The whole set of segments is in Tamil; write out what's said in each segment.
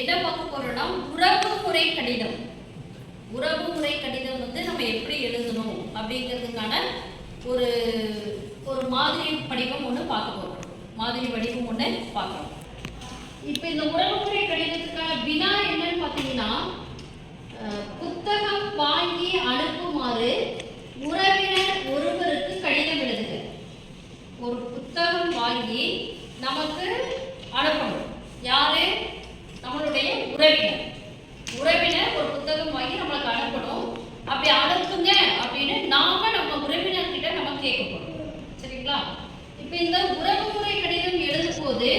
என்ன பார்க்க போறோம்னா உறவுமுறை கடிதம். உறவுமுறை கடிதம் நம்ம எப்படி எழுதணும் அப்படிங்கிறதுக்கான ஒரு ஒரு மாதிரி படிவம் ஒன்று பார்க்க போறோம். மாதிரி வடிவம் ஒன்று பார்க்கலாம். இப்போ இந்த உறவுமுறை கடிதத்துக்கான வினா என்னன்னு பார்த்தீங்கன்னா, புத்தகம் வாங்கி அனுப்புமாறு உறவினர் ஒருவருக்கு கடிதம் எழுதுக. ஒரு புத்தகம் வாங்கி நமக்கு அனுப்பணும். யாரு? நம்மளுடைய உறவினர். உறவினர் ஒரு புத்தகம் வாங்கி நம்மளுக்கு அனுப்பணும். அப்படி அனுப்புங்க அப்படின்னு நாம நம்ம உறவினர்கிட்ட நம்ம கேட்க போறோம். சரிங்களா? இப்போ இந்த உறவுமுறை கடிதம் எழுதும் போது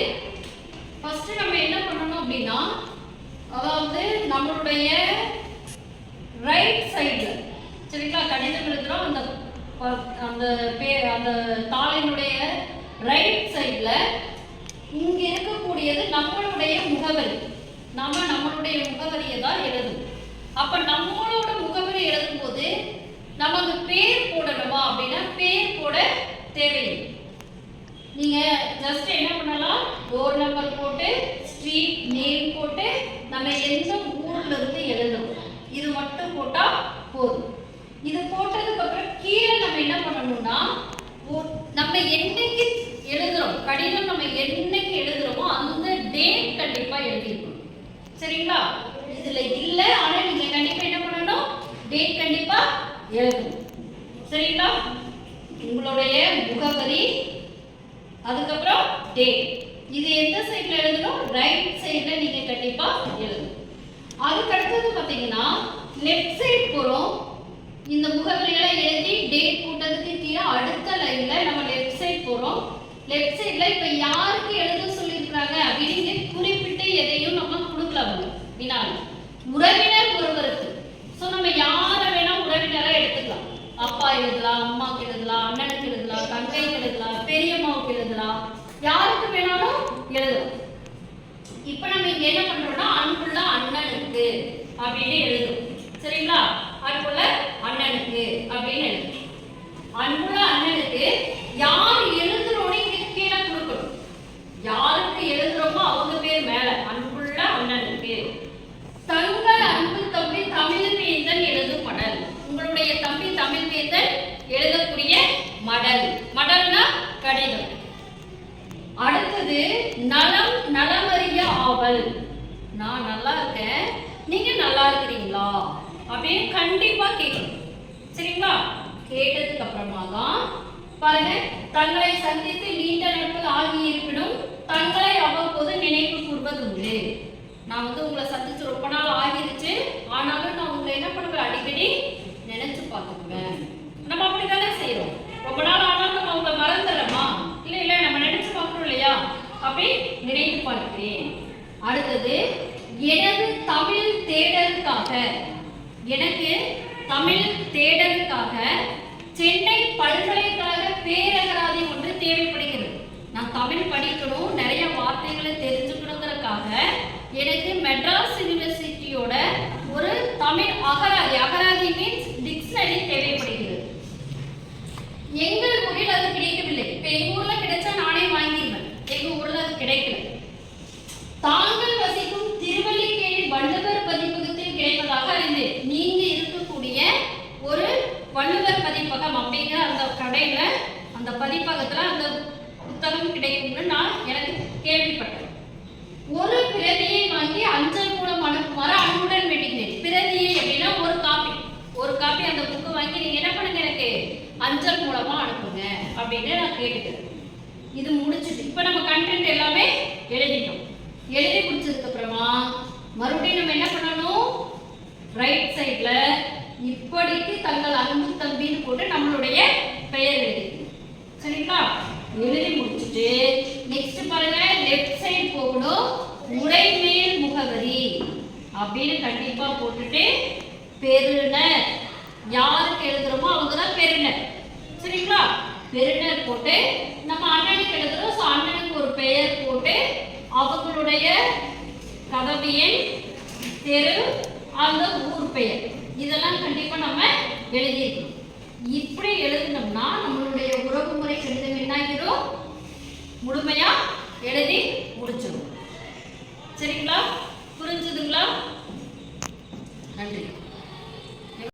ஃபர்ஸ்ட் நம்ம என்ன பண்ணணும் அப்படின்னா, அதாவது நம்மளுடைய ரைட் சைடுல, சரிங்களா, கடிதம் எழுதுறோம். அந்த தாளினுடைய ரைட் சைடுல இங்க இருக்கக்கூடியது நம்மளுடைய முகவரி. நம்மளுடைய முகவரியை தான் எழுதும். அப்ப நம்மளோட முகவரி எழுதும் போது நமக்கு பேர் போடணுமா அப்படின்னா பேர் போட தேவையில்லை. நீங்க ஜஸ்ட் என்ன பண்ணலாம், டோர் நம்பர் போட்டு ஸ்ட்ரீட் நேம் போட்டு நம்ம எந்த ஊர்ல இருந்து எழுதணும் இது மட்டும் போட்டா போதும். இது போட்டதுக்கு அப்புறம் கீழே நம்ம என்ன பண்ணணும்னா, நம்ம என்னைக்கு எழுதுறோம் கடிதம், நம்ம என்னைக்கு எழுதுறோமோ அந்த டேட் கண்டிப்பா எழுதிருக்கணும். சரிங்களா? இதுல இல்ல, ஆனா நீங்க கண்டிப்பா என்ன பண்ணணும், டேட் கண்டிப்பா எழுதணும். சரிங்களா? உங்களுடைய முகவரி, அதுக்கப்புறம் டேட், இது எந்த சைடுல எழுதணும், ரைட் சைடுல நீங்க கண்டிப்பா எழுதணும். அதுக்கு அடுத்தது பாத்தீங்கன்னா லெஃப்ட் சைடு போறோம். இந்த முகவரிகளை எழுதி டேட் போட்டதுக்கு கீழே அடுத்த லைன்ல நம்ம லெஃப்ட் சைடு போறோம். லெஃப்ட் சைடுல இப்ப யாருக்கு எழுத சொல்லியிருக்காங்க அப்படின்னு குறிப்பிட்டு எதையும் நம்ம கொடுக்கலாம். வினால உறவினர் ஒருவருக்கு. ஸோ நம்ம யாரை வேணா உறவினரா எடுத்துக்கலாம். அப்பா எழுதலாம், அம்மாவுக்கு எழுதலாம், அண்ணனுக்கு எழுதலாம், தங்கைக்கு எழுதலாம், பெரியம்மாவுக்கு எழுதலாம், யாருக்கு வேணாலும் எழுதலாம். இப்ப நம்ம இங்க என்ன பண்றோம்னா அன்புள்ள அண்ணனுக்கு அப்படின்னு எழுதுறோம். சரிங்களா? அன்புள்ள அண்ணனுக்கு அப்படின்னு எழுதுறோம். அன்புள்ள அண்ணனுக்கு யார் எழுதுறோன்னு கீழே கொடுக்கணும். யாருக்கு எழுதுறோமோ அவங்க பேர் மேல அன்புள்ள அண்ணனுக்கு. தங்கள் அன்பு தம்பி தமிழ் வேந்தன் எழுதும் மடல். உங்களுடைய தம்பி தமிழ் வேந்தன் எழுதக்கூடிய மடல். மடல்னா கடிதம். அடுத்தது நலம் நலமறிய ஆவல். நான் நல்லா இருக்கேன், நீங்க நல்லா இருக்கிறீங்களா அப்படின்னு கண்டிப்பா கேட்கணும். சரிங்களா? கேட்டதுக்கு அப்புறமா தான் பாருங்க, தங்களை சந்தித்து நீண்ட நாட்கள் ஆகி இருப்பினும் தங்களை அவ்வப்போது நினைவு கூர்வதுண்டு. நான் உங்களை சந்திச்சு ரொம்ப நாள் ஆகிருச்சு, ஆனாலும் நான் உங்களை என்ன பண்ணுவேன், அடிக்கடி நினைச்சு பார்த்துக்குவேன். நம்ம அப்படித்தானே செய்யறோம். ரொம்ப நாள் ஆனாலும் நம்ம உங்களை மறந்துடலாமா? இல்ல நம்ம நினைச்சு பார்க்கணும் இல்லையா? அப்படி நினைத்து பார்க்கிறேன். அடுத்தது எனது தமிழ் தேடலுக்காக, எனக்கு தமிழ் தேடலுக்காக சென்னை பல்கலைக்கழக பேரகராதி ஒன்று தேவைப்படுகிறது. நான் தமிழ் படிக்கணும், நிறைய வார்த்தைகளை தெரிஞ்சுக்கணுங்கிறதுக்காக எனக்கு மெட்ராஸ் யூனிவர்சிட்டியோட ஒரு தமிழ் அகராதி, அகராதி மீன்ஸ் டிக்ஷனரி தேவைப்படுகிறது. எங்கள் ஊரில் அது கிடைக்கவில்லை. இப்ப எங்க ஊர்ல கிடைச்சா நானே வாங்கிடுவேன். எங்க ஊர்ல அது கிடைக்கல. தாங்கள் வசிக்கும் திருவல்லிக்கேணி வள்ளுவர் பதிப்பகத்தில் கிடைப்பதாக அறிந்தேன். நீங்க இருக்கக்கூடிய ஒரு வள்ளுவர் பதிப்பகம் அப்படிங்கிற அந்த கடையில, அந்த பதிப்பகத்துல அந்த புத்தகம் கிடைக்கும்னு நான் எனக்கு கேள்விப்பட்டேன். ஒரு பிரதியை வாங்கி அஞ்சல் மூலம் அனுப்புமாறு அன்புடன் வேண்டுகிறேன். பிரதியை அப்படின்னா ஒரு காப்பி அந்த புக்கு வாங்கி நீங்க என்ன பண்ணுங்க, எனக்கு அஞ்சல் மூலமா அனுப்புங்க அப்படின்னு நான் கேட்டுக்கிறேன். இது முடிச்சுட்டு இப்ப நம்ம கண்டென்ட் எல்லாமே எழுதிட்டோம். எழுதி முடிச்சதுக்கு அப்புறமா மறுபடியும் நம்ம என்ன பண்ணணும், ரைட் சைட்ல இப்படிக்கு தங்கள் அன்பு தம்பின்னு போட்டு நம்மளுடைய பெயர் எழுதிக்கணும். சரிங்களா? எழுதி முடிச்சுட்டு நெக்ஸ்ட் பாருங்க, லெஃப்ட் சைடு போகணும். உடைமேல் முகவரி அப்படின்னு கண்டிப்பா போட்டுட்டு பெறுநர், யாருக்கு எழுதுறோமோ அவங்க தான் பெறுநர். சரிங்களா? பெறுநர் போட்டு நம்ம அண்ணனுக்கு எழுதுறோம். ஸோ அண்ணனுக்கு ஒரு பெயர் போட்டு அவங்களுடைய கதவு எண், தெரு, அந்த ஊர் பெயர் இதெல்லாம் கண்டிப்பா நம்ம எழுதியிருக்கணும். இப்படி எழுதினோம்னா நம்மளுடைய உறவுமுறை கடிதம் என்ன ஆகிடும், முழுமையா எழுதி முடிச்சிடும். சரிங்களா? புரிஞ்சுதுங்களா? நன்றி.